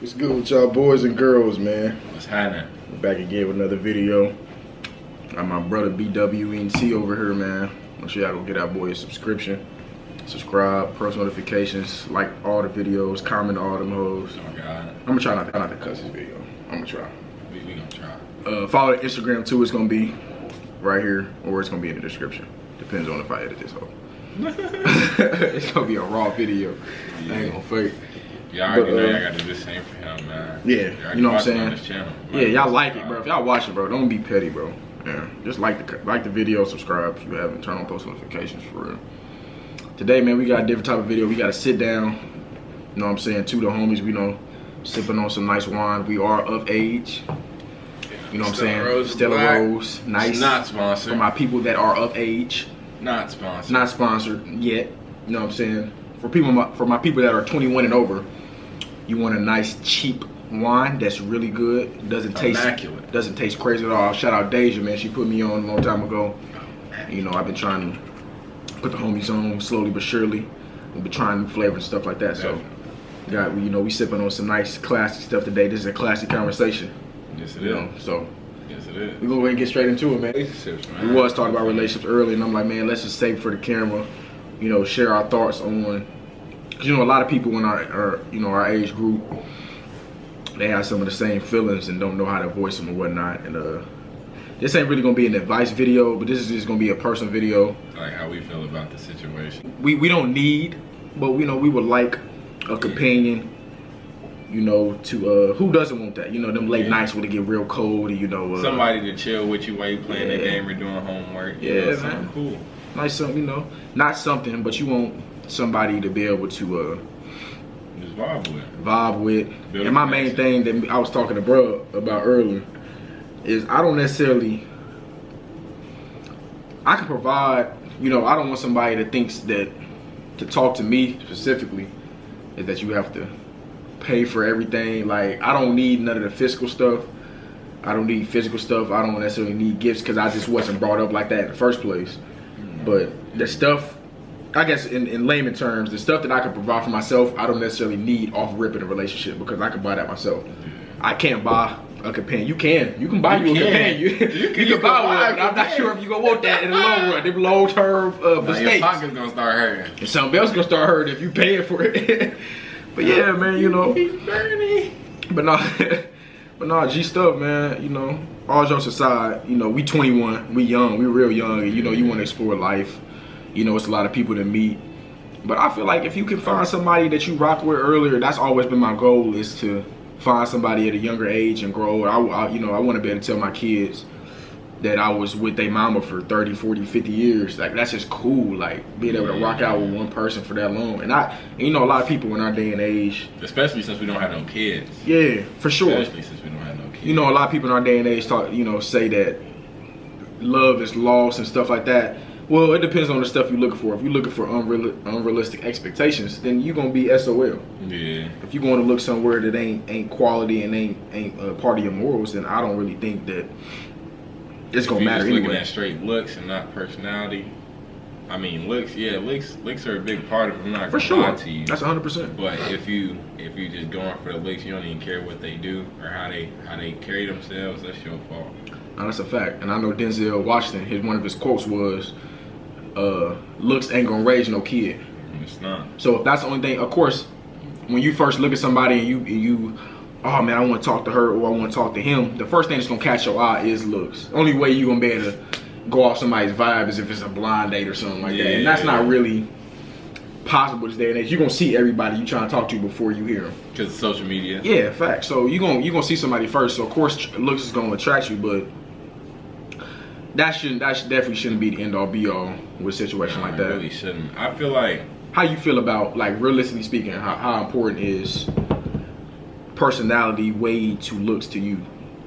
What's good with y'all boys and girls, man? What's happening? We're back again with another video. I'm my brother BWNC over here, man. Make sure y'all go get our boy a subscription. Subscribe, press notifications, like all the videos, comment all them hoes. Oh God. I'm gonna try not to cuss this video. I'm gonna try. We gonna try. Follow the Instagram too. It's gonna be right here, or it's gonna be in the description. Depends on if I edit this whole. It's gonna be a raw video. Yeah. I ain't gonna fake. Y'all already know y'all gotta do the same for him, man. Yeah, you know what I'm saying? On this channel. Yeah, y'all like it, bro. If y'all watch it, bro, don't be petty, bro. Yeah, just like the video, subscribe if you haven't, turn on post notifications for real. Today, man, we got a different type of video. We got to sit down, you know what I'm saying, to the homies, we know, sipping on some nice wine. We are of age, you know what I'm saying? Stella Rose, nice. It's not sponsored. For my people that are of age. Not sponsored. Not sponsored yet, you know what I'm saying? For my people that are 21 and over, you want a nice, cheap wine that's really good. Doesn't taste crazy at all. Shout out Deja, man. She put me on a long time ago. You know, I've been trying to put the homies on slowly but surely. We've been trying new flavors and stuff like that. So, you know, we sipping on some nice classic stuff today. This is a classic conversation. Yes, it you is. know, so yes, it is. we go ahead and get straight into it, man. Relationships, man. We was talking about relationships earlier, and I'm like, man, let's just save it for the camera. You know, share our thoughts on. Cause you know, a lot of people in our age group, they have some of the same feelings and don't know how to voice them and whatnot. And this ain't really gonna be an advice video, but this is just gonna be a personal video. Like how we feel about the situation. We don't need, but we would like a companion. You know, to who doesn't want that? You know, them late nights when it get real cold, and you know, somebody to chill with you while you playing the game or doing homework. Yeah, know, something cool. Nice something, you know, not something, but you want somebody to be able to just vibe with. And my main thing that I was talking to bro about earlier is I don't necessarily, I can provide, you know, I don't want somebody that thinks that to talk to me specifically is that you have to pay for everything. Like, I don't need none of the physical stuff. I don't need physical stuff. I don't necessarily need gifts because I just wasn't brought up like that in the first place. But the stuff, I guess in layman terms, the stuff that I can provide for myself, I don't necessarily need off rip in a relationship because I can buy that myself. I can't buy a companion. You can buy you a companion. You can buy one, but I'm not sure if you're going to want that in the long run. Them long-term mistakes. Your pocket's going to start hurting. And something else going to start hurting if you paying for it. But yeah, man, you know. But no, G stuff, man, you know. All jokes aside, you know, we 21, we young, we real young, and you know, you want to explore life. You know, it's a lot of people to meet. But I feel like if you can find somebody that you rock with earlier, that's always been my goal, is to find somebody at a younger age and grow. I want to be able to tell my kids that I was with their mama for 30, 40, 50 years. Like, that's just cool, like, being able to rock out with one person for that long. And you know, a lot of people in our day and age. Especially since we don't have no kids. Yeah, for sure. Especially since we don't have no kids. You know, a lot of people in our day and age say that love is lost and stuff like that. Well, it depends on the stuff you're looking for. If you're looking for unrealistic expectations, then you're gonna be SOL. Yeah. If you're going to look somewhere that ain't quality and ain't part of your morals, then I don't really think that it's gonna matter anyway. Looking at straight looks and not personality. I mean, looks are a big part of it. I'm not gonna lie to you. That's 100%. But if you just going for the looks, you don't even care what they do or how they carry themselves. That's your fault. No, that's a fact. And I know Denzel Washington, one of his quotes was, "Looks ain't gonna raise no kid." It's not. So if that's the only thing, of course, when you first look at somebody and you oh man, I want to talk to her or I want to talk to him, the first thing that's gonna catch your eye is looks. The only way you gonna be able to go off somebody's vibe is if it's a blind date or something like that. And that's not really possible this day and age. You're gonna see everybody you trying to talk to before you hear them. Because of social media. Yeah, fact. So you're gonna see somebody first. So of course looks is gonna attract you, but that definitely shouldn't be the end all be all with a situation like that. It really shouldn't. I feel like, how you feel about, like, realistically speaking, how important is personality weighed to looks to you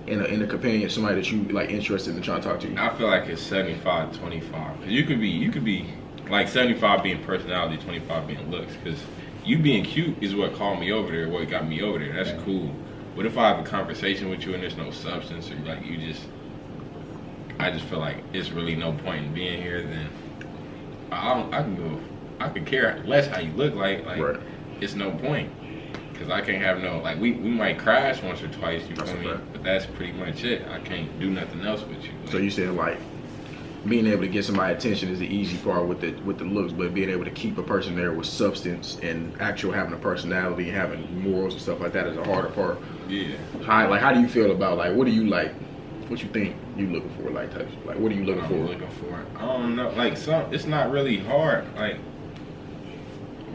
in a companion, somebody that you like interested in trying to talk to you? I feel like it's 75-25. Cause you could be like 75 being personality, 25 being looks. Cause you being cute is what called me over there, what got me over there. That's cool. What if I have a conversation with you and there's no substance, or like I just feel like it's really no point in being here? Then I could care less how you look like. Right. It's no point. Cause I can't have no like we might crash once or twice, you That's feel a me? fact. But that's pretty much it. I can't do nothing else with you. So you said like being able to get somebody's attention is the easy part with the looks, but being able to keep a person there with substance and actual having a personality and having morals and stuff like that is the harder part. Yeah. How do you feel about like what do you like? What you think you looking for? Like types? Like what are you looking I'm for? looking for. I don't know. Like it's not really hard.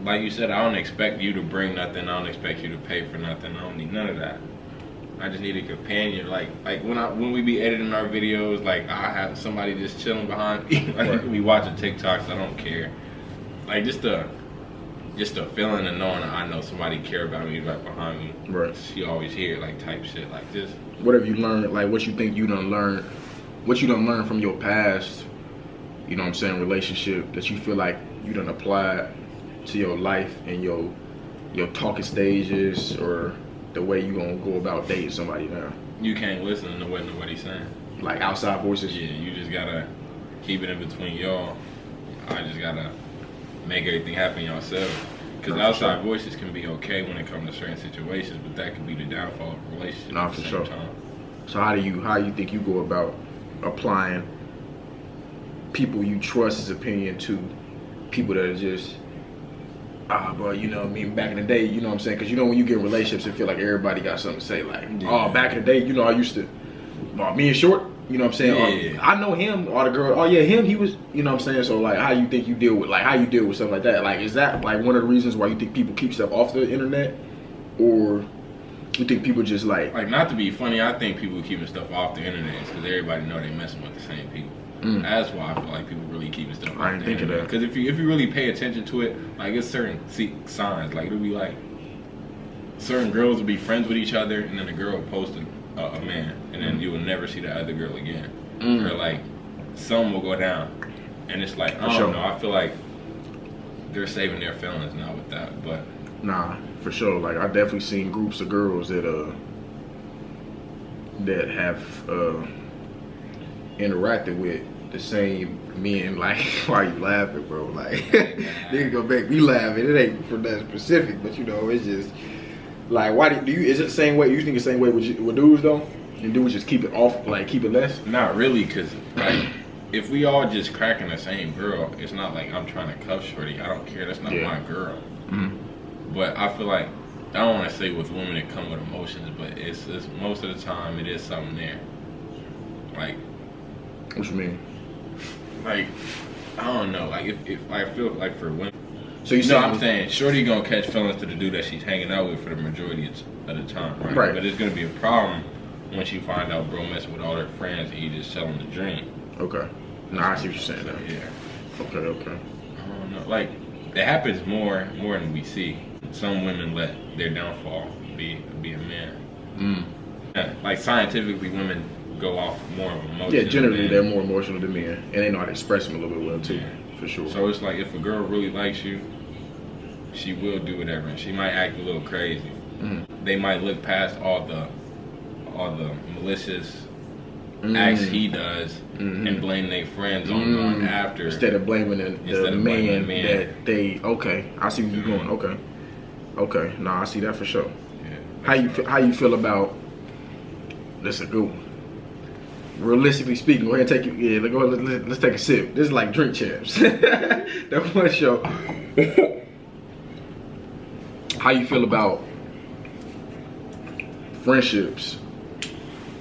Like you said, I don't expect you to bring nothing. I don't expect you to pay for nothing. I don't need none of that. I just need a companion. Like when we be editing our videos, like I have somebody just chilling behind me. Like Right. we watching TikToks. I don't care. Like just a feeling of knowing that I know somebody care about me right behind me. Right. She always here, like type shit. Like just. What have you learned? Like what you think you done learned? What you done learned from your past? You know what I'm saying? Relationship that you feel like you done applied to your life and your talking stages or the way you gonna go about dating somebody now. You can't listen to what nobody's saying. Like outside voices. Yeah, you just gotta keep it in between y'all. I just gotta make everything happen yourself. Because Nah, for outside sure. voices can be okay when it comes to certain situations, but that could be the downfall of a relationship Nah, at the for same sure. time. So how you think you go about applying people you trust's opinion to people that are just bro, you know what I mean, back in the day, you know what I'm saying? Because you know when you get in relationships, it feel like everybody got something to say. Like, Yeah. back in the day, you know, I used to, me and Short, you know what I'm saying? Yeah. I know him, or the girl, him, he was, you know what I'm saying? So, like, how you think you deal with, like, how you deal with stuff like that? Like, is that, like, one of the reasons why you think people keep stuff off the internet? Or you think people just, like... Like, not to be funny, I think people keeping stuff off the internet is because everybody know they messing with the same people. That's why I feel like people really keeping stuff I off ain't the think of internet. that. Because if you really pay attention to it, like, it's certain signs. Like, it'll be like, certain girls will be friends with each other, and then the girl will post a man, and then you will never see the other girl again. Or, like, some will go down. And it's like, I don't know, I feel like they're saving their feelings now with that, but... Nah, for sure. Like, I definitely seen groups of girls that have interacted with the same men. Like, why you laughing, bro? Like, nigga gonna make me laugh, and it ain't for that specific, but you know, it's just like, why do you? Is it the same way? You think it's the same way with dudes though? And dudes just keep it off, like keep it less? Not really, because like if we all just cracking the same girl, it's not like I'm trying to cuff shorty. I don't care. That's not my girl. But I feel like, I don't want to say with women that come with emotions, but it's most of the time it is something there. Like, What you mean? like I don't know. Like if I feel like for women, So you know, saying I'm saying shorty gonna catch feelings to the dude that she's hanging out with for the majority of the time, right? Right. But it's gonna be a problem once you find out bro messing with all her friends and you just selling the dream. Okay. Nah, I see what you're saying now. Yeah. Okay. I don't know. Like, it happens more than we see. Some women let their downfall be a man. Yeah, like scientifically, women go off more of emotion. Yeah, generally they're more emotional than men, and they know how to express them a little bit well too, for sure. So it's like if a girl really likes you, she will do whatever. And she might act a little crazy. They might look past all the malicious acts he does and blame their friends on after, instead of blaming the man that they. Okay, I see where you're going. Okay, nah, I see that for sure. Yeah, How you feel about? That's a good one. Realistically speaking, go ahead and take it. Yeah, let's take a sip. This is like drink champs. That one show. How you feel about friendships?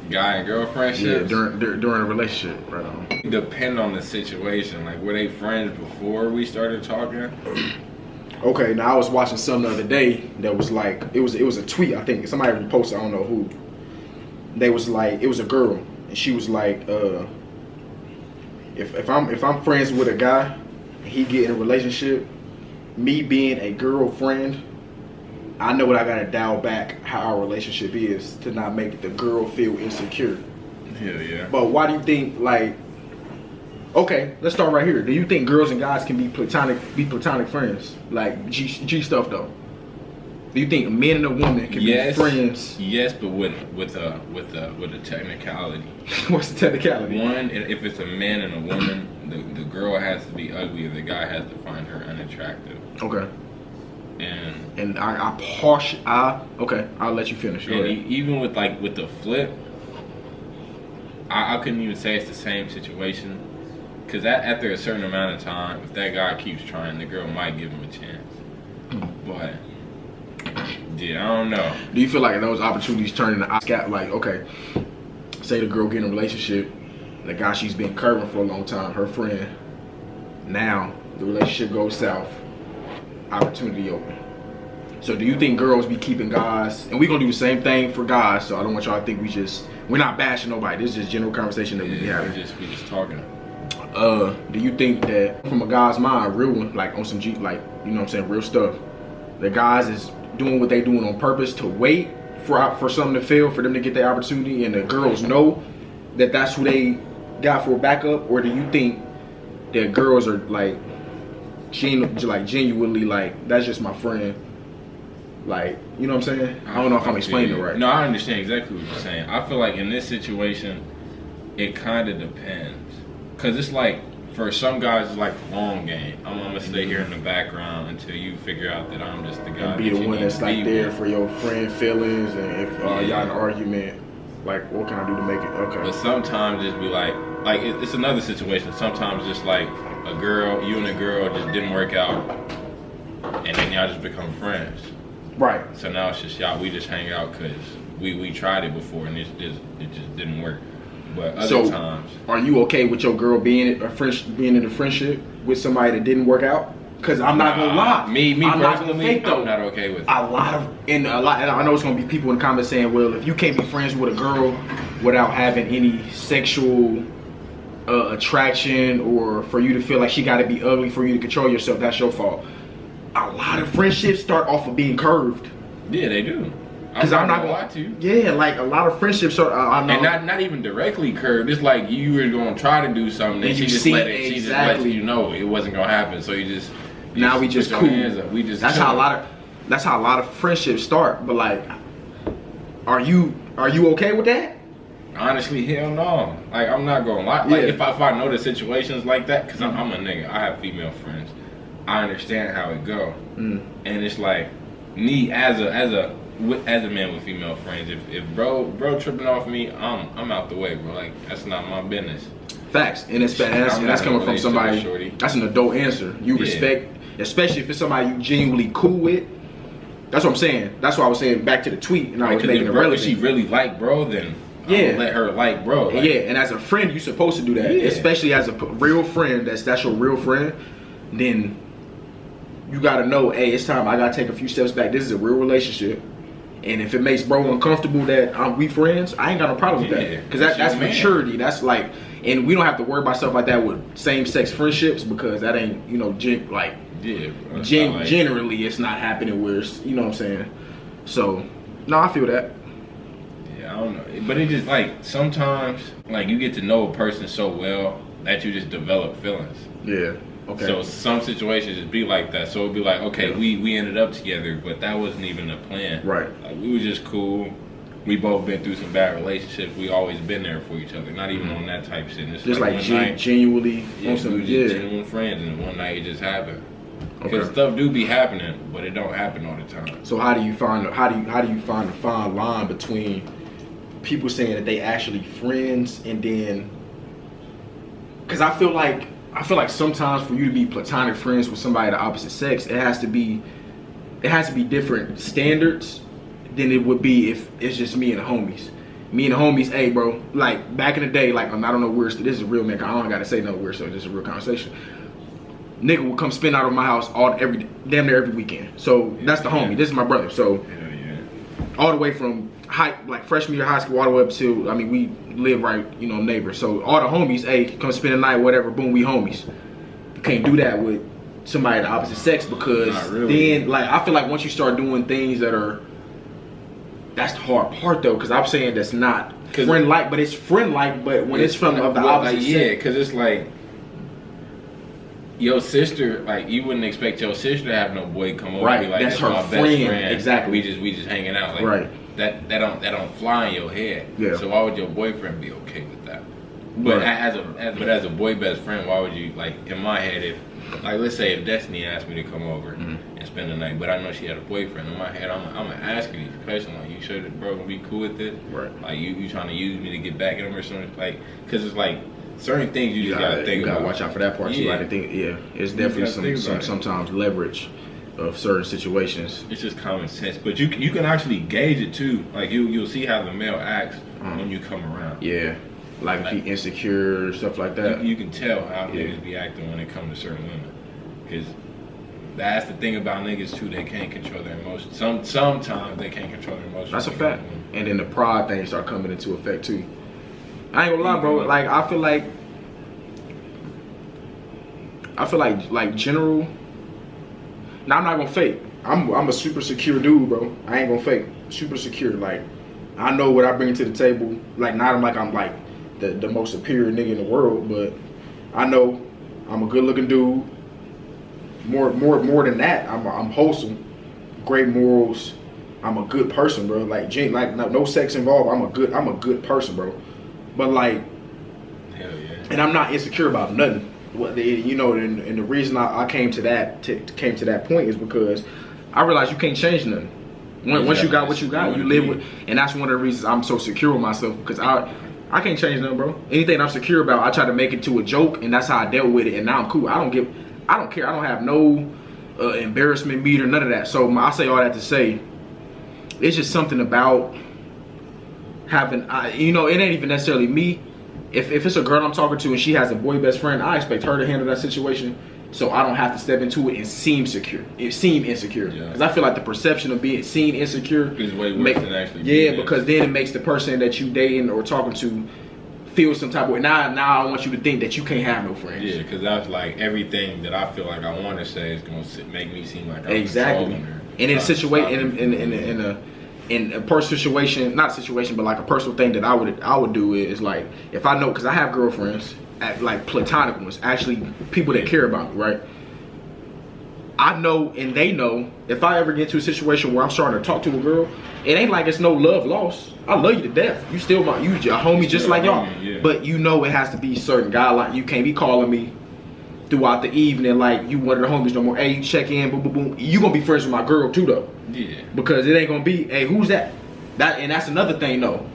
guy and girl friendships. Yeah, during a relationship, right on. Depend on the situation. Like, were they friends before we started talking? Okay, now I was watching something the other day that was like, it was a tweet, I think somebody reposted, I don't know who. They was like, it was a girl, and she was like, if I'm friends with a guy, and he get in a relationship, me being a girlfriend, I know what I gotta dial back how our relationship is to not make the girl feel insecure. Hell yeah. But why do you think, like, okay, let's start right here. Do you think girls and guys can be platonic friends? Like G stuff though. Do you think a man and a woman can be friends? Yes, but with a technicality. What's the technicality? One, if it's a man and a woman, the girl has to be ugly, or the guy has to find her unattractive. Okay. And okay, I'll let you finish. And even with the flip, I couldn't even say it's the same situation, because after a certain amount of time, if that guy keeps trying, the girl might give him a chance. But yeah, I don't know. Do you feel like those opportunities turn into like, okay, say the girl get in a relationship, the guy she's been curving for a long time, her friend, now the relationship goes south, opportunity open. So do you think girls be keeping guys, and we're gonna do the same thing for guys, so I don't want y'all to think we're not bashing nobody, this is just general conversation that we be having. We just talking. Do you think that from a guy's mind, real one, like on some G, like, you know what I'm saying, real stuff, the guys is doing what they doing on purpose to wait for something to fail, for them to get their opportunity, and the girls know that that's who they got for a backup? Or do you think that girls are like genuinely like, that's just my friend, like, you know what I'm saying? I don't know if I'm explaining it right. No, I understand exactly what you're saying. I feel like in this situation, it kind of depends, because it's like, for some guys, it's like a long game. I'm gonna stay here in the background until you figure out that I'm just the guy. And be the one that's like there for your friend feelings, and if y'all in an argument, like, what can I do to make it okay? But sometimes just be like it's another situation. Sometimes just like you and a girl just didn't work out, and then y'all just become friends. Right. So now it's just we just hang out because we tried it before and it just didn't work. But other times, are you okay with your girl being in a friendship with somebody that didn't work out? Because I'm not gonna lie, me I'm personally, I'm not okay with it. A lot, and I know it's gonna be people in the comments saying, well, if you can't be friends with a girl without having any sexual attraction, or for you to feel like she got to be ugly for you to control yourself, that's your fault. A lot of friendships start off of being curved. Yeah, they do. Because I'm not gonna lie to you. Yeah, like a lot of friendships are. I know. And not even directly curved. It's like you were gonna try to do something, and she just let you know it wasn't gonna happen. So you just we just cool. We just that's how a lot of friendships start. But like, are you okay with that? Honestly, hell no. Like, I'm not gonna lie. Like, if I know the situations like that, because I'm a nigga, I have female friends. I understand how it go, and it's like me as a man with female friends. If bro tripping off me, I'm out the way, bro. Like, that's not my business. Facts, and that's coming from somebody. That's an adult answer. You respect, especially if it's somebody you genuinely cool with. That's what I'm saying. That's why I was saying back to the tweet, and I was making it relevant. If she really like bro, then let her like bro. Like, and as a friend, you're supposed to do that. Especially as a real friend, that's your real friend. Then you gotta know, hey, it's time. I gotta take a few steps back. This is a real relationship. And if it makes bro uncomfortable that we friends, I ain't got no problem with that. Because that's maturity. That's like, and we don't have to worry about stuff like that with same-sex friendships, because that ain't, generally it's not happening where it's, you know what I'm saying? So, no, I feel that. Yeah, I don't know. But it just, like, sometimes, like, you get to know a person so well that you just develop feelings. Yeah. Okay. So some situations it'd be like that. So it'd be like, okay, we ended up together, but that wasn't even the plan. Right. Like, we were just cool. We both been through some bad relationships. We always been there for each other. Not even on that type of shit. It's just like genuinely. Yeah, we were just genuine friends, and one night it just happened. Because stuff do be happening, but it don't happen all the time. So how do you find the fine line between people saying that they actually friends, and then, because I feel like sometimes for you to be platonic friends with somebody of the opposite sex, it has to be different standards than it would be if it's just me and the homies. Me and the homies, hey bro, like back in the day, like, I don't know weird, this is a real man, I don't gotta say no weird stuff, this is a real conversation. Nigga would come spend out of my house damn near every weekend. So that's the homie. This is my brother. So all the way from freshman year of high school all the way up to, we live right, neighbors. So all the homies, hey, come spend the night, whatever, boom, we homies. You can't do that with somebody of the opposite sex, because then, like, I feel like once you start doing things that's the hard part though, because I'm saying that's not friend-like, but it's friend-like, but when it's from the opposite sex. Yeah, because it's like, your sister, like, you wouldn't expect your sister to have no boy come over and be like, that's her my friend. Best friend. Exactly. We just hanging out. Like, that don't fly in your head. Yeah. So why would your boyfriend be okay with that? But Right. as a boy best friend, why would you, like, in my head, if, like, let's say if Destiny asked me to come over and spend the night, but I know she had a boyfriend, in my head, I'm gonna ask her these questions, like, you sure that bro gonna be cool with this? Right. Like, you trying to use me to get back at him or something? Like, cause it's like certain things you just gotta think you gotta about. watch out for that part too. Yeah. I think it's definitely some sometimes leverage of certain situations. It's just common sense, but you can actually gauge it too. Like you'll see how the male acts when you come around. Yeah, like if he insecure, stuff like that. You can tell how niggas be acting when it comes to certain women, because that's the thing about niggas too. They can't control their emotions. Sometimes they can't control their emotions. That's a fact. And then the pride thing start coming into effect too. I ain't gonna lie, bro. Like I feel like general. Now I'm not gonna fake. I'm a super secure dude, bro. I ain't gonna fake. Super secure. Like I know what I bring to the table. Like not I'm like the most superior nigga in the world, but I know I'm a good looking dude. More than that, I'm wholesome, great morals. I'm a good person, bro. Like no sex involved. I'm a good person, bro. But like, hell yeah. And I'm not insecure about nothing. What you know, and the reason I came to that point is because I realized you can't change nothing. Once you got what you got, you live with, and that's one of the reasons I'm so secure with myself, because I can't change nothing, bro. Anything I'm secure about, I try to make it to a joke, and that's how I dealt with it. And now I'm cool. I don't care. I don't have no embarrassment meter, none of that. So I say all that to say, it's just something about having, you know, it ain't even necessarily me. If it's a girl I'm talking to and she has a boy best friend, I expect her to handle that situation, so I don't have to step into it and seem insecure. Because I feel like the perception of being seen insecure is way worse than actually. Because then it makes the person that you dating or talking to feel some type of way. Now I want you to think that you can't have no friends. Yeah, because that's like everything that I feel like I want to say is gonna make me seem like I'm exactly. And in a situation, in a personal situation, not situation, but like a personal thing that I would do is like, if I know, because I have girlfriends, like platonic ones, actually people that care about me, right? I know and they know if I ever get to a situation where I'm starting to talk to a girl, it ain't like it's no love lost. I love you to death. You still a homie just like y'all. Yeah. But you know it has to be certain guidelines. You can't be calling me throughout the evening like you one of the homies no more. Hey, you check in, boom, boom, boom. You gonna be friends with my girl too though. Yeah. Because it ain't gonna be, hey, who's that? And that's another thing though.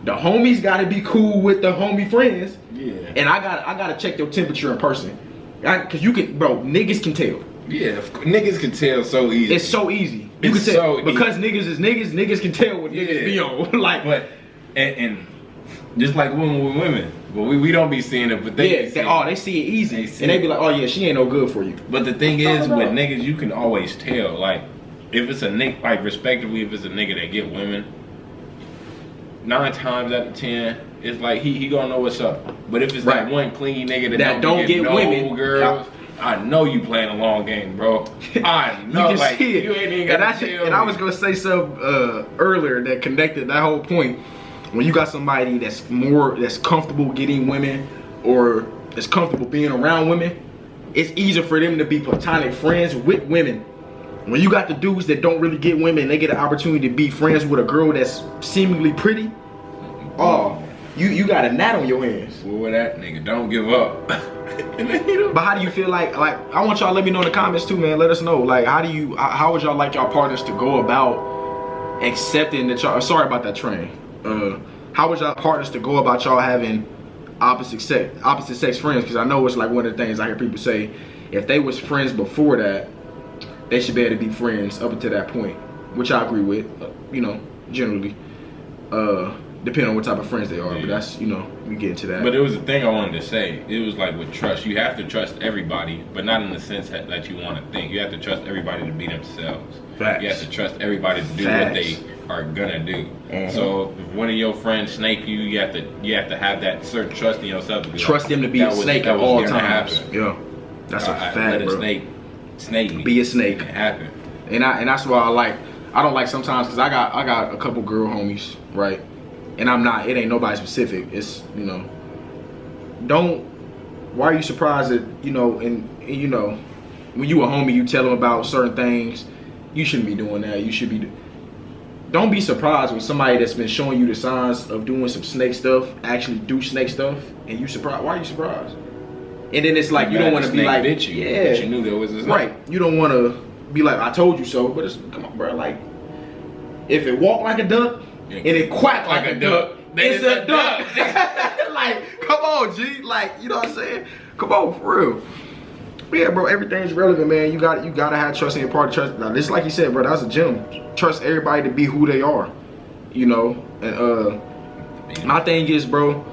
The homies gotta be cool with the homie friends. Yeah. And I gotta check your temperature in person. Cause you can, bro, niggas can tell. Yeah, niggas can tell so easy. It's so easy. You can tell. Because niggas is niggas can tell what niggas be on. Like, but and just like women with women. But we don't be seeing it, but they see it easy. They be like, oh yeah, she ain't no good for you. But the thing is, with niggas, you can always tell. Like, if it's a nigga, like respectively, if it's a nigga that get women, 9 times out of 10, it's like he gonna know what's up. But if it's that one clingy nigga that don't get no women, girls, I know you playing a long game, bro. I know, you like see it. You ain't even got to tell and me. I was gonna say something earlier that connected that whole point. When you got somebody that's comfortable getting women or that's comfortable being around women, it's easier for them to be platonic friends with women. When you got the dudes that don't really get women, they get an opportunity to be friends with a girl that's seemingly pretty. Oh, you got a gnat on your hands. Well, with that nigga, don't give up. But how do you feel like I want y'all to let me know in the comments too, man. Let us know. Like, how would y'all like y'all partners to go about accepting that y'all, sorry about that train. How would y'all partners to go about y'all having opposite sex friends? Because I know it's like one of the things I hear people say, if they was friends before that, they should be able to be friends up until that point, which I agree with, you know, generally, depending on what type of friends they are. Yeah. But that's, you know, we get into that. But it was a thing I wanted to say. It was like with trust, you have to trust everybody, but not in the sense that you want to think. You have to trust everybody to be themselves. Facts. You have to trust everybody to do what they are gonna do. So if one of your friends snake you, you have to have that certain trust in yourself. To be trust like, them to be a snake at all times. Yeah, that's a fact, let bro. A snake me. Be a snake. It happen. And that's why I don't like sometimes, because I got a couple girl homies, right? And it ain't nobody specific. It's, you know, why are you surprised that, you know, and you know, when you a homie, you tell them about certain things. You shouldn't be doing that. You should be, don't be surprised when somebody that's been showing you the signs of doing some snake stuff actually do snake stuff, and you surprised. Why are you surprised? And then it's like you don't want to be like, bit you, yeah, but you knew there was a snake. Right. You don't want to be like, I told you so. But it's, come on, bro. Like, if it walked like a duck and it quacked like a duck, it's a duck. Like, come on, G. Like, you know what I'm saying? Come on, for real. But yeah, bro, everything's relevant, man. You gotta have trust in your partner. Trust. Now, this, like you said, bro, that's a gym. Trust everybody to be who they are. You know, and my thing is, bro,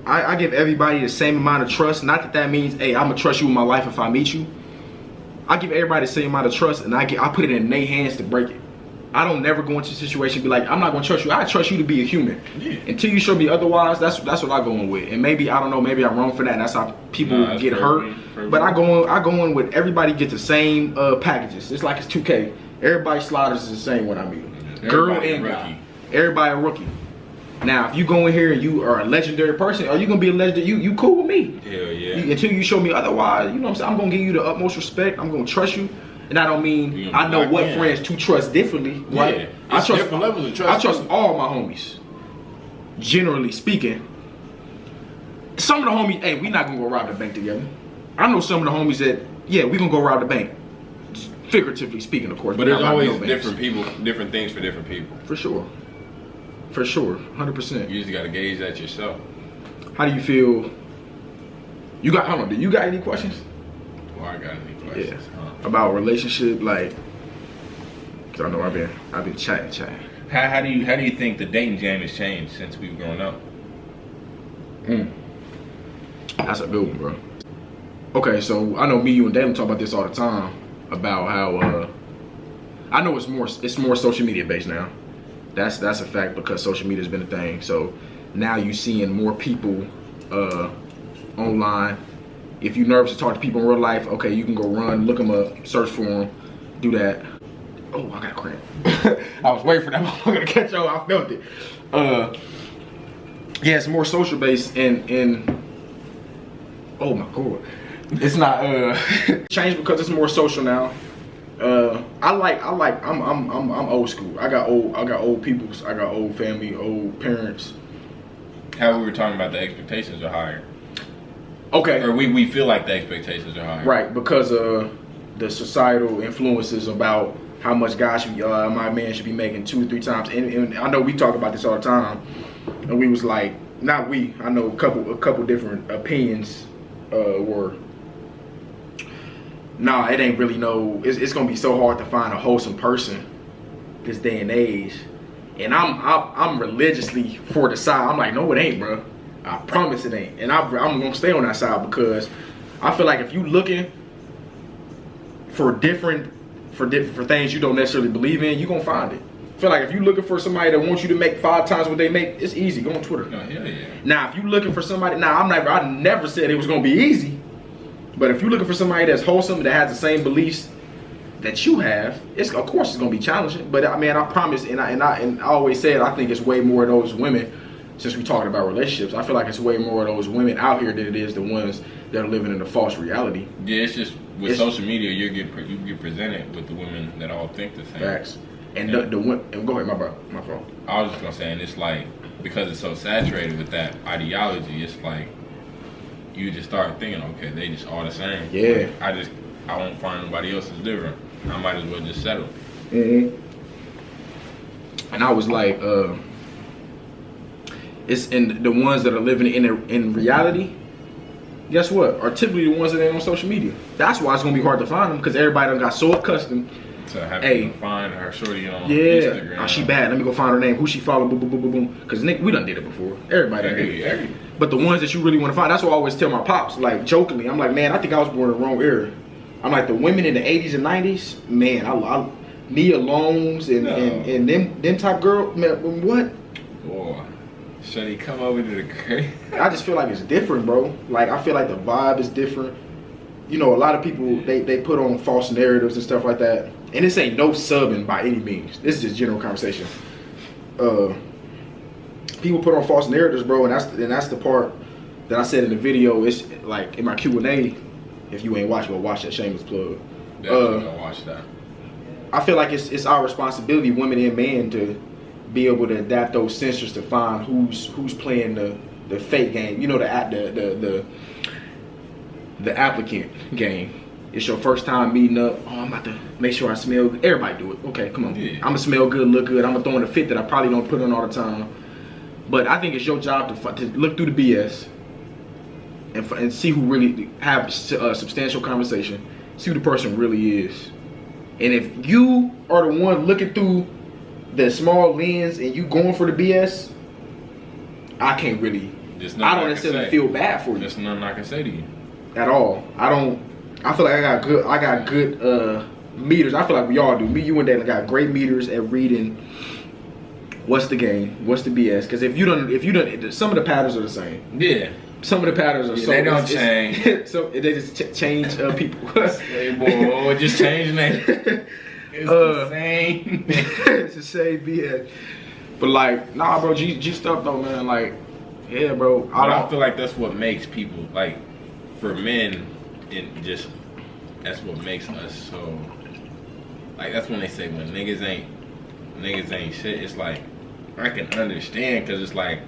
I give everybody the same amount of trust. Not that means, hey, I'm gonna trust you with my life if I meet you. I give everybody the same amount of trust, and I put it in their hands to break it. I don't never go into a situation and be like, I'm not gonna trust you. I trust you to be a human. Yeah. Until you show me otherwise, that's what I go in with. And maybe, I don't know, maybe I'm wrong for that, and that's how people get hurt. But I go in with everybody get the same packages. It's like it's 2K. Everybody sliders is the same when I meet them. Girl and guy. Everybody a rookie. Now, if you go in here and you are a legendary person, are you gonna be a legendary? You cool with me? Hell yeah. Until you show me otherwise, you know what I'm saying? I'm gonna give you the utmost respect. I'm gonna trust you, and I don't mean I know what friends to trust differently. Right? Yeah. I trust different levels of trust. I trust all my homies. Generally speaking, some of the homies, hey, we not gonna go rob the bank together. I know some of the homies that, yeah, we gonna go rob the bank. Figuratively speaking, of course. But there's always different people, different things for different people. For sure. For sure, 100%. You just gotta gauge that yourself. How do you feel? You got? Hold on. Do you got any questions? Well, I got any questions? Yeah. About relationship, like. Cause I know I've been chatting. How do you think the dating game has changed since we've grown up? That's a good one, bro. Okay, so I know me, you, and Dalen talk about this all the time about how I know it's more social media based now. That's a fact because social media has been a thing. So now you seeing more people online. If you're nervous to talk to people in real life, okay, you can go run, look them up, search for them, do that. Oh, I got a cramp. I was waiting for that motherfucker to catch on. I felt it. Yeah, it's more social based and oh my god, it's not changed because it's more social now. I'm old school. I got old people. I got old family, old parents. How we were talking about the expectations are higher. Okay. Or we feel like the expectations are higher. Right, because the societal influences about how much my man should be making 2 or 3 times. And I know we talk about this all the time. And we was like, not we. I know a couple different opinions were. Nah, it ain't really it's gonna be so hard to find a wholesome person this day and age. And I'm religiously for the side. I'm like, no, it ain't, bro. I promise it ain't. And I'm gonna stay on that side because I feel like if you looking for things you don't necessarily believe in, you gonna find it. I feel like if you looking for somebody that wants you to make 5 times what they make, it's easy. Go on Twitter. No, yeah. Now, if you looking for somebody, I never said it was gonna be easy. But if you're looking for somebody that's wholesome, that has the same beliefs that you have, of course it's gonna be challenging. But I mean, I promise, and I always said I think it's way more of those women. Since we're talking about relationships, I feel like it's way more of those women out here than it is the ones that are living in a false reality. Yeah, it's just with social media, you get presented with the women that all think the same. Facts. And the go ahead, my fault. I was just gonna say, and it's like because it's so saturated with that ideology, it's like. You just start thinking, okay, they just all the same. Yeah. I won't find nobody else that's different. I might as well just settle. Mm-hmm. And I was like, it's in the ones that are living in reality. Guess what? Are typically the ones that ain't on social media. That's why it's gonna be hard to find them because everybody done got so accustomed. To having to find her shorty on Instagram. Oh, she bad. Let me go find her name. Who she follow? Boom, boom, boom, boom, boom. Because we done did it before. Everybody done did it. But the ones that you really want to find, that's what I always tell my pops, like jokingly. I'm like, man, I think I was born in the wrong era. I'm like, the women in the 80s and 90s, man, I Nia Longs and them type girl, man, what? Boy, should he come over to the crib? I just feel like it's different, bro. Like, I feel like the vibe is different. You know, a lot of people, they put on false narratives and stuff like that. And this ain't no subbing by any means. This is just general conversation. People put on false narratives, bro, and that's the part that I said in the video. It's like in my Q&A. If you ain't watch, go watch that shameless plug. Definitely go watch that. I feel like it's our responsibility, women and men, to be able to adapt those sensors to find who's playing the fake game. You know, the applicant game. It's your first time meeting up. Oh, I'm about to make sure I smell good. Everybody do it. Okay, come on. Yeah. I'm gonna smell good, look good. I'm gonna throw in a fit that I probably don't put on all the time. But I think it's your job to look through the BS and see who really have a substantial conversation. See who the person really is. And if you are the one looking through the small lens and you going for the BS, I can't really. I don't necessarily feel bad for you. There's nothing I can say to you at all. I feel like I got good meters. I feel like we all do. Me, you, and Dan got great meters at reading what's the game, what's the BS. Because if you don't, some of the patterns are the same. Yeah. Some of the patterns are they don't change. So they just change people. Hey boy, just change name. It's the same. It's the same BS. But like, nah, bro, G stuff though, man. Like, yeah, bro. I feel like that's what makes people, like, for men, that's what makes us so. Like, that's when they say when niggas ain't shit. It's like, I can understand, because it's like,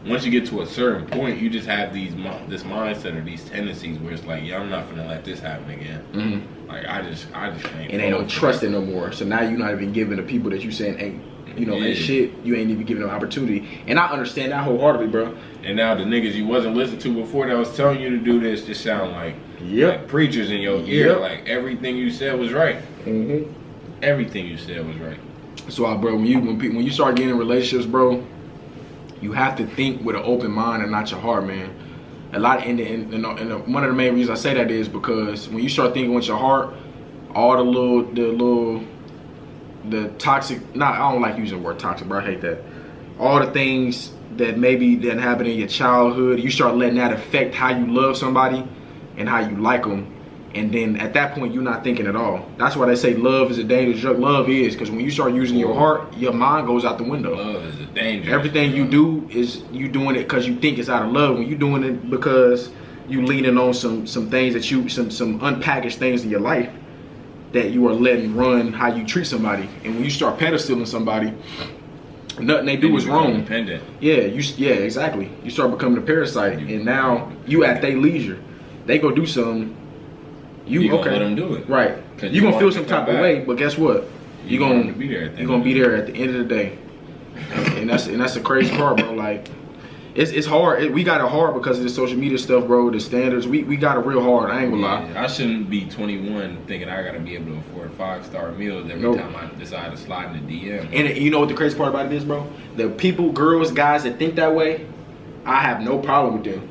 once you get to a certain point, you just have this mindset or these tendencies where it's like, yeah, I'm not gonna let this happen again. Mm-hmm. Like, I just can't. And ain't no trust in no more. So now you're not even giving the people that you saying ain't shit. You ain't even giving them opportunity. And I understand that wholeheartedly, bro. And now the niggas you wasn't listening to before that was telling you to do this just sound like, like preachers in your ear. Like, everything you said was right. Mm-hmm. Everything you said was right. So, bro, when you start getting in relationships, bro, you have to think with an open mind and not your heart, man. And one of the main reasons I say that is because when you start thinking with your heart, all the toxic, I don't like using the word toxic, bro, I hate that. All the things that maybe didn't happen in your childhood, you start letting that affect how you love somebody and how you like them. And then at that point, you're not thinking at all. That's why they say love is a dangerous drug. Love is, because when you start using your heart, your mind goes out the window. Love is a dangerous Everything you do is you doing it because you think it's out of love. When you doing it because you leaning on some things that some unpackaged things in your life that you are letting run how you treat somebody. And when you start pedestaling somebody, nothing they do is wrong. Independent. Yeah, exactly. You start becoming a parasite, and now you at their leisure. They go do something. You gonna let them do it, right? You gonna feel some type of way, but guess what? You're gonna be there. You're gonna be there at the end of the day, and that's the crazy part, bro. Like, it's hard. We got it hard because of the social media stuff, bro. The standards, we got it real hard. I ain't gonna lie. I shouldn't be 21 thinking I gotta be able to afford 5-star meals every time I decide to slide in the DM. And you know what the crazy part about it is, bro? The people, girls, guys that think that way, I have no problem with them.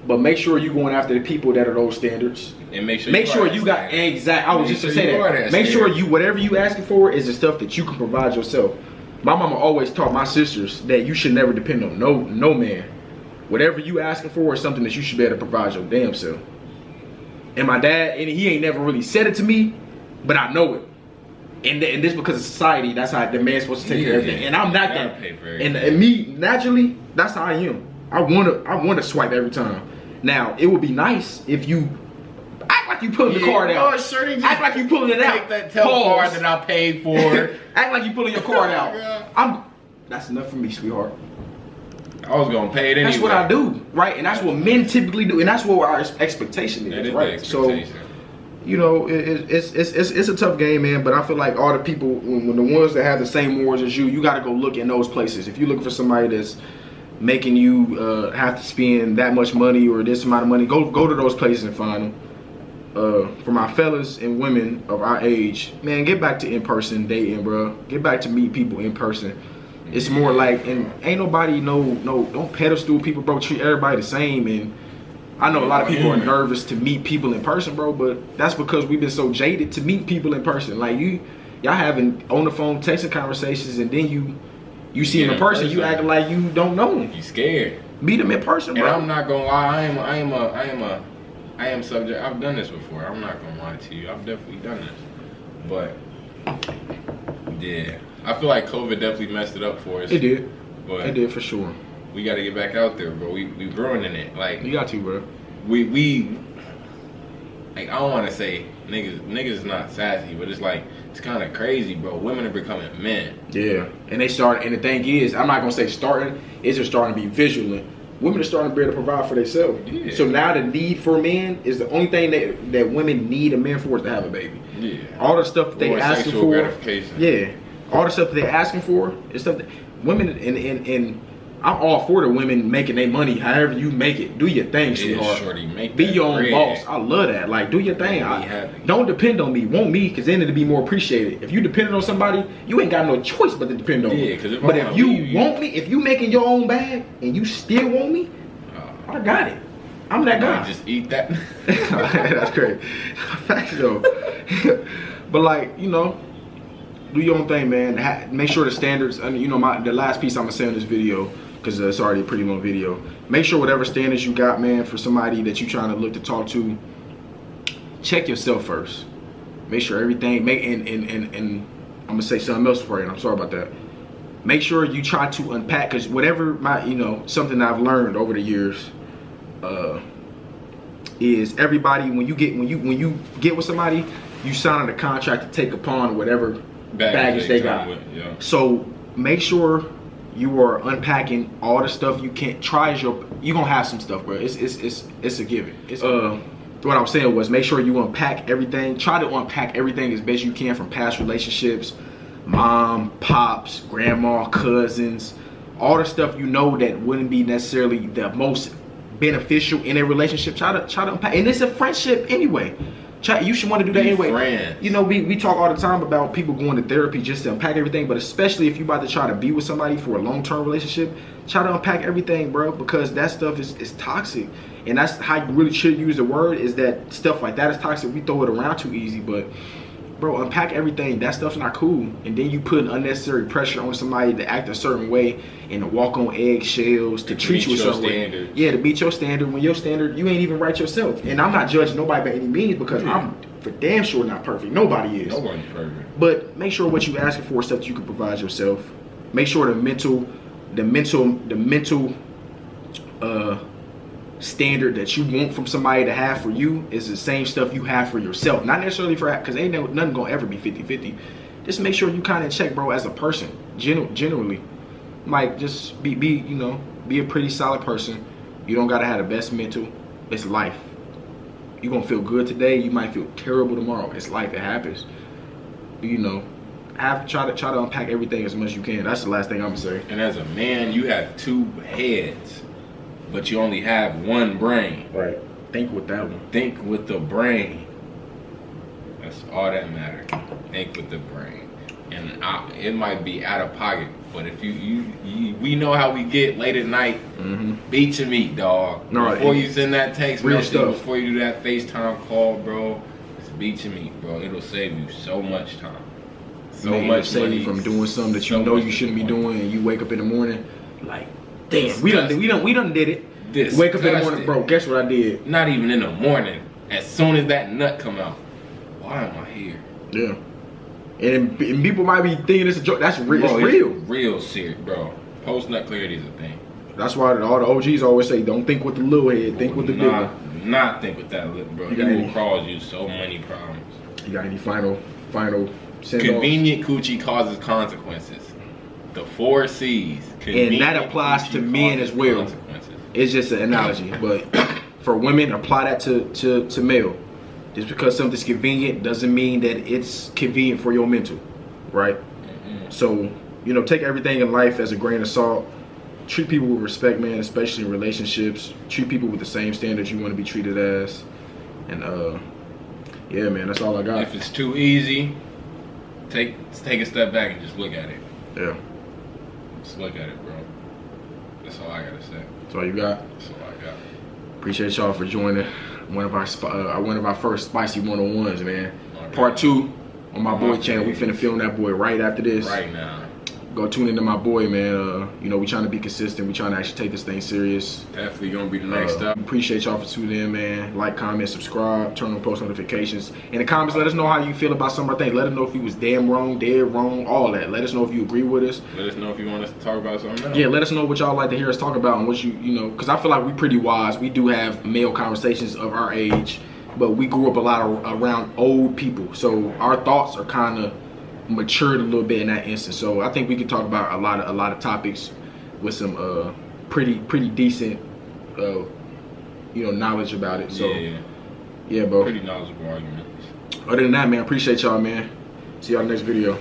But make sure you're going after the people that are those standards. And make sure you got exact. I was just to say that. Make sure whatever you asking for is the stuff that you can provide yourself. My mama always taught my sisters that you should never depend on no man. Whatever you asking for is something that you should be able to provide your damn self. And my dad, and he ain't never really said it to me, but I know it. And this because of society, that's how the man's supposed to take care of everything. And I'm not that. And me naturally, that's how I am. I wanna swipe every time. Now it would be nice if you act like you pulling the card out. Act like you pulling it out. Take that card that I paid for. Act like you pulling your card out. That's enough for me, sweetheart. I was gonna pay it anyway. That's what I do, right? And that's what men typically do, and that's what our expectation is, right? So, you know, it's a tough game, man. But I feel like all the people, when the ones that have the same morals as you got to go look in those places. If you're looking for somebody that's making you have to spend that much money or this amount of money, go to those places and find them. For my fellas and women of our age, man, get back to in-person dating, bro. Get back to meet people in person. It's more like, and ain't nobody don't pedestal people, bro. Treat everybody the same. And I know a lot of people are nervous to meet people in person, bro, but that's because we've been so jaded to meet people in person. Like y'all having on the phone texting conversations, and then you see him in person, you acting like you don't know him. You scared. Meet him in person, bro. And I'm not gonna lie, I am subject. I've done this before. I'm not gonna lie to you. I've definitely done this. But yeah, I feel like COVID definitely messed it up for us. It did. But it did for sure. We got to get back out there, bro. We growing in it. Like, you got to, bro. We like, I don't want to say niggas is not sassy, but it's like, it's kind of crazy, bro. Women are becoming men. Yeah, and and the thing is, I'm not gonna say starting, it's just starting to be vigilant. Women are starting to be able to provide for themselves. Yeah. So now the need for men is the only thing that women need a man for is to have a baby. Yeah. All the stuff that they asking for. Gratification. Yeah. All the stuff that they're asking for is stuff that women and I'm all for the women making their money however you make it. Do your thing, sweetheart. Shorty, make be that your own bread. boss. I love that. Like, do your thing. Don't depend on me. Want me, because then it'll be more appreciated. If you depend on somebody, you ain't got no choice but to depend on me. But if you want me, if you making your own bag and you still want me, I got it. I'm that guy. Just eat that. That's crazy. Facts though. But like, you know, do your own thing, man. Make sure the standards. I mean, you know, the last piece I'm gonna say in this video, because it's already a pretty long video. Make sure whatever standards you got, man, for somebody that you trying to look to talk to, check yourself first. Make sure everything. And I'm gonna say something else for you. I'm sorry about that. Make sure you try to unpack, because whatever something I've learned over the years is everybody when you get with somebody, you sign a contract to take upon whatever baggage they got. Yeah. So make sure you are unpacking all the stuff you can't try. You're gonna have some stuff, bro. It's a given. What I'm saying was, make sure you unpack everything. Try to unpack everything as best you can from past relationships, mom, pops, grandma, cousins, all the stuff you know that wouldn't be necessarily the most beneficial in a relationship. Try to unpack, and it's a friendship anyway. You should want to do that anyway. Friends. You know, we talk all the time about people going to therapy just to unpack everything, but especially if you're about to try to be with somebody for a long-term relationship, try to unpack everything, bro, because that stuff is toxic. And that's how you really should use the word, is that stuff like that is toxic. We throw it around too easy, but bro, unpack everything. That stuff's not cool. And then you put unnecessary pressure on somebody to act a certain way and to walk on eggshells, to treat you a certain way. Yeah, to beat your standard, when your standard, you ain't even right yourself. And I'm not judging nobody by any means, because I'm for damn sure not perfect. Nobody is. Nobody's perfect. But make sure what you asking for is stuff that you can provide yourself. Make sure the mental standard that you want from somebody to have for you is the same stuff you have for yourself. Not necessarily for, because ain't nothing gonna ever be 50-50. Just make sure you kind of check, bro, as a person, generally. Like, just be a pretty solid person. You don't gotta have the best mental. It's life. You're gonna feel good today, you might feel terrible tomorrow. It's life, it happens. You know, try to unpack everything as much as you can. That's the last thing I'm gonna say. And as a man, you have two heads, but you only have one brain. Right. Think with that one. Think with the brain. That's all that matters. Think with the brain. And it might be out of pocket, but if we know how we get late at night. Beat your meat, dog. No, before you send that text real message, stuff. before you do that FaceTime call, bro, just beat your meat, bro. It'll save you so much time. So much save money you from doing something that you know you shouldn't be doing, and you wake up in the morning like, damn, we done did it. Wake up in the morning, bro, guess what I did? Not even in the morning. As soon as that nut come out, why am I here? Yeah. And people might be thinking it's a joke. That's real. Bro, it's real. Real serious, bro. Post nut clarity is a thing. That's why all the OGs always say, don't think with the little head, think with the big one. Not think with that lip, bro. It will cause you so many problems. You got any final send Convenient coochie causes consequences. The 4 C's. And that applies to men as well. It's just an analogy, but for women, apply that to male. Just because something's convenient doesn't mean that it's convenient for your mental, right? So, take everything in life as a grain of salt. Treat people with respect, man, especially in relationships. Treat people with the same standards you want to be treated as. And yeah, man, that's all I got. If it's too easy, take a step back and just look at it. Yeah. Just look at it, bro. That's all I gotta say. That's all you got? That's all I got. Appreciate y'all for joining one of our first spicy 101s, man. Okay. Part 2 on my boy channel. We finna film that boy right after this. Right now. Go tune into my boy, man. We trying to be consistent. We trying to actually take this thing serious. Definitely gonna be the next step. Appreciate y'all for tuning in, man. Like, comment, subscribe, turn on post notifications. In the comments, let us know how you feel about some of our things. Let us know if you was damn wrong, dead wrong, all that. Let us know if you agree with us. Let us know if you want us to talk about something else. Yeah, let us know what y'all like to hear us talk about, and what because I feel like we pretty wise. We do have male conversations of our age. but we grew up a lot around old people, so our thoughts are kind of matured a little bit in that instance. So I think we could talk about a lot of topics with some pretty decent knowledge about it. So yeah, bro. Pretty knowledgeable arguments. Other than that, man, appreciate y'all, man. See y'all next video.